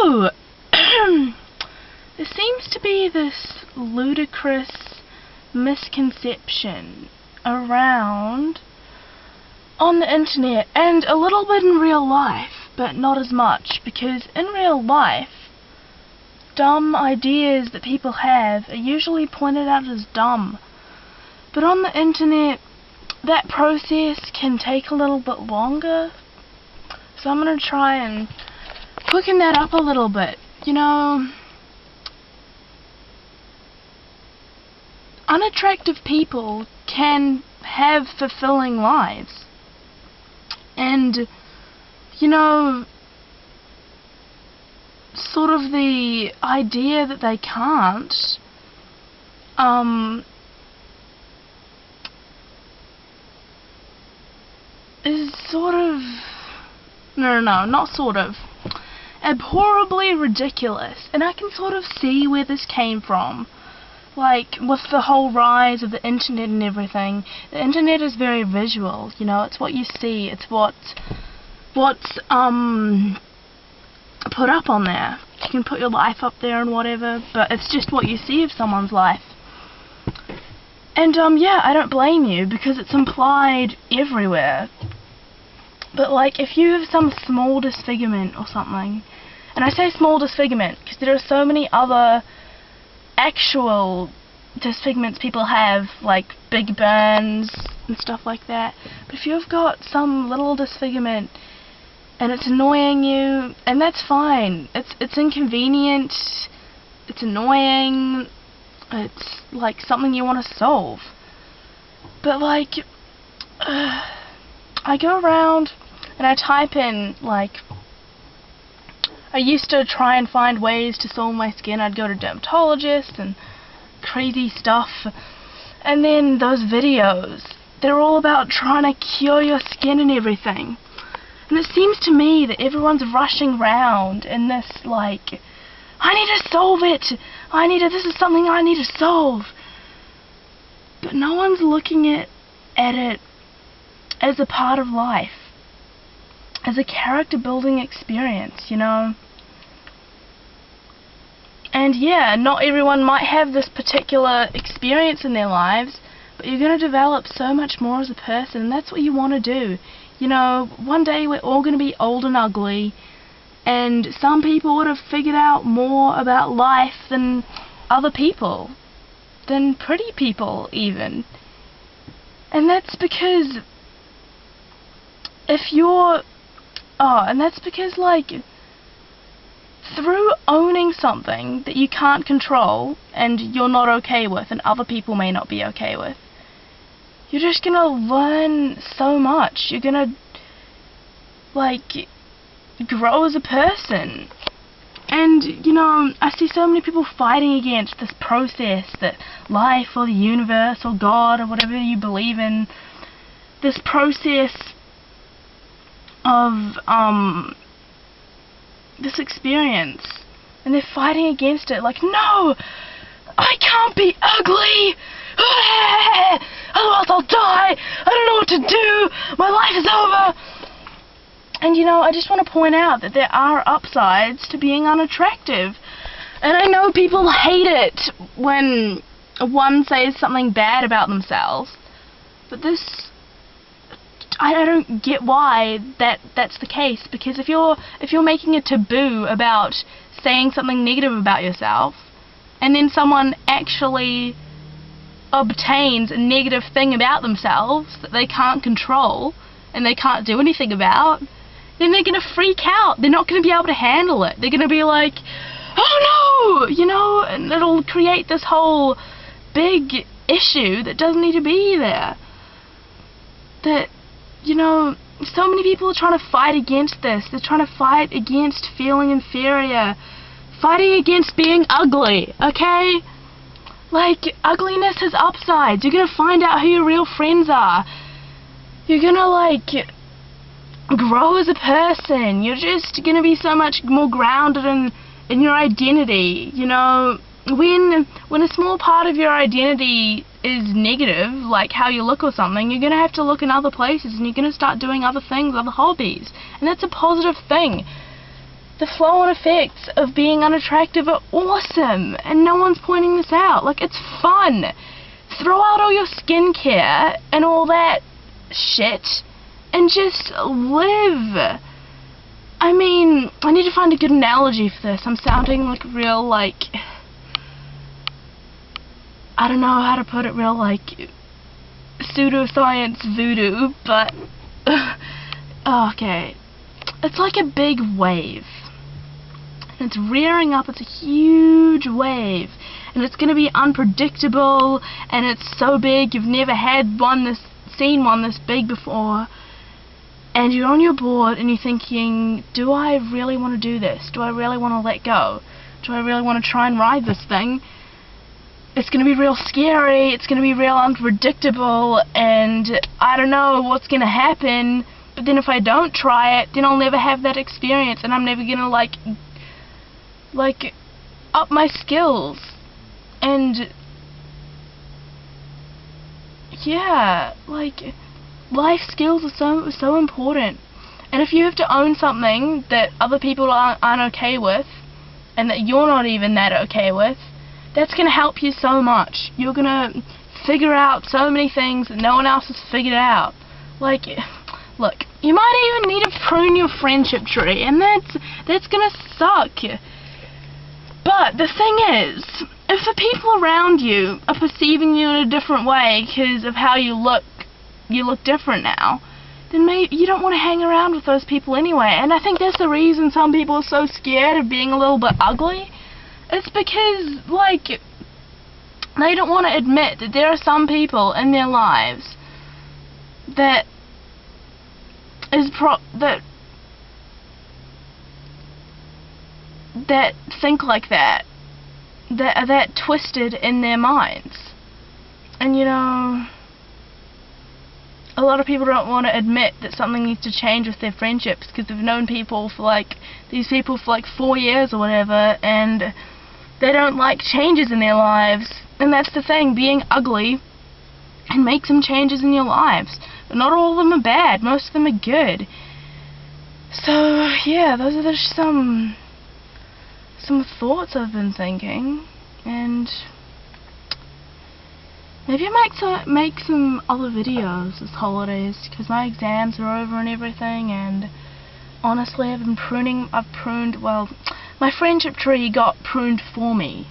know. There seems to be this ludicrous misconception around on the internet, and a little bit in real life, but not as much, because in real life, dumb ideas that people have are usually pointed out as dumb. But on the internet, that process can take a little bit longer. So I'm going to try and quicken that up a little bit. You know, unattractive people can have fulfilling lives. And, you know, sort of the idea that they can't, is sort of, no, not sort of, abhorribly ridiculous. And I can sort of see where this came from. Like, with the whole rise of the internet and everything, the internet is very visual, you know, it's what you see, it's what's put up on there. You can put your life up there and whatever, but it's just what you see of someone's life. And, yeah, I don't blame you, because it's implied everywhere. But, like, if you have some small disfigurement or something, and I say small disfigurement, because there are so many other actual disfigurements people have, like big burns and stuff like that. But if you've got some little disfigurement and it's annoying you, and that's fine. It's inconvenient, it's annoying, it's like something you want to solve. But like, I go around and I type in, like, I used to try and find ways to solve my skin. I'd go to dermatologists and crazy stuff. And then those videos, they're all about trying to cure your skin and everything. And it seems to me that everyone's rushing around in this, like, I need to solve it. This is something I need to solve. But no one's looking at it as a part of life. As a character building experience, you know. And yeah, not everyone might have this particular experience in their lives, but you're going to develop so much more as a person, and that's what you want to do. You know, one day we're all going to be old and ugly, and some people would have figured out more about life than other people, than pretty people even. And that's because like, through owning something that you can't control and you're not okay with and other people may not be okay with, you're just gonna learn so much. You're gonna, like, grow as a person. And, you know, I see so many people fighting against this process that life or the universe or God or whatever you believe in, this process of, this experience, and they're fighting against it, like, no, I can't be ugly, otherwise I'll die, I don't know what to do, my life is over. And you know, I just want to point out that there are upsides to being unattractive, and I know people hate it when one says something bad about themselves, but I don't get why that's the case, because if you're making a taboo about saying something negative about yourself, and then someone actually obtains a negative thing about themselves that they can't control and they can't do anything about, then they're going to freak out. They're not going to be able to handle it. They're going to be like, oh no, you know, and it'll create this whole big issue that doesn't need to be there. That, you know, so many people are trying to fight against this. They're trying to fight against feeling inferior, fighting against being ugly, okay? Like, ugliness has upsides. You're gonna find out who your real friends are. You're gonna, like, grow as a person. You're just gonna be so much more grounded in your identity, you know? When a small part of your identity is negative, like how you look or something, you're going to have to look in other places, and you're going to start doing other things, other hobbies, and that's a positive thing. the flow-on effects of being unattractive are awesome, and no one's pointing this out. Like, it's fun. Throw out all your skincare and all that shit and just live. I mean, I need to find a good analogy for this. I'm sounding like real, like, I don't know how to put it, real, like, pseudoscience voodoo, but, okay. It's like a big wave. And it's rearing up, it's a huge wave. And it's going to be unpredictable, and it's so big, you've never seen one this big before. And you're on your board, and you're thinking, do I really want to do this? Do I really want to let go? Do I really want to try and ride this thing? It's going to be real scary, it's going to be real unpredictable, and I don't know what's going to happen, but then if I don't try it, then I'll never have that experience, and I'm never going to, like, up my skills. And, yeah, like, life skills are so important. And if you have to own something that other people aren't okay with, and that you're not even that okay with, that's going to help you so much. You're going to figure out so many things that no one else has figured out. Like, look, you might even need to prune your friendship tree, and that's going to suck. But the thing is, if the people around you are perceiving you in a different way because of how you look different now, then maybe you don't want to hang around with those people anyway. And I think that's the reason some people are so scared of being a little bit ugly. It's because, like, they don't want to admit that there are some people in their lives that think like that are that twisted in their minds. And, you know, a lot of people don't want to admit that something needs to change with their friendships because they've known people for, like, these people for, like, 4 years or whatever, and they don't like changes in their lives. And that's the thing, being ugly can make some changes in your lives. But not all of them are bad, most of them are good. So, yeah, those are just some thoughts I've been thinking, and maybe I might make some other videos this holidays, because my exams are over and everything, and honestly I've pruned, well, my friendship tree got pruned for me,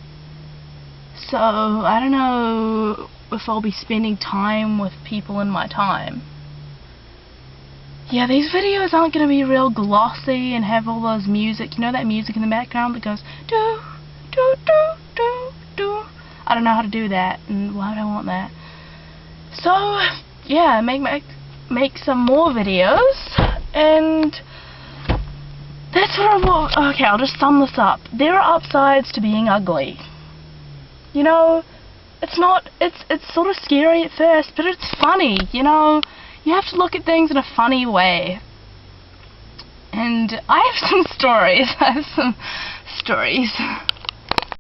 so I don't know if I'll be spending time with people in my time. Yeah, these videos aren't going to be real glossy and have all those music, you know that music in the background that goes do, do, do, do, do. I don't know how to do that, and why would I want that? So, yeah, make some more videos, and that's what I want. Okay, I'll just sum this up. There are upsides to being ugly. You know, it's sort of scary at first, but it's funny, you know? You have to look at things in a funny way. And I have some stories.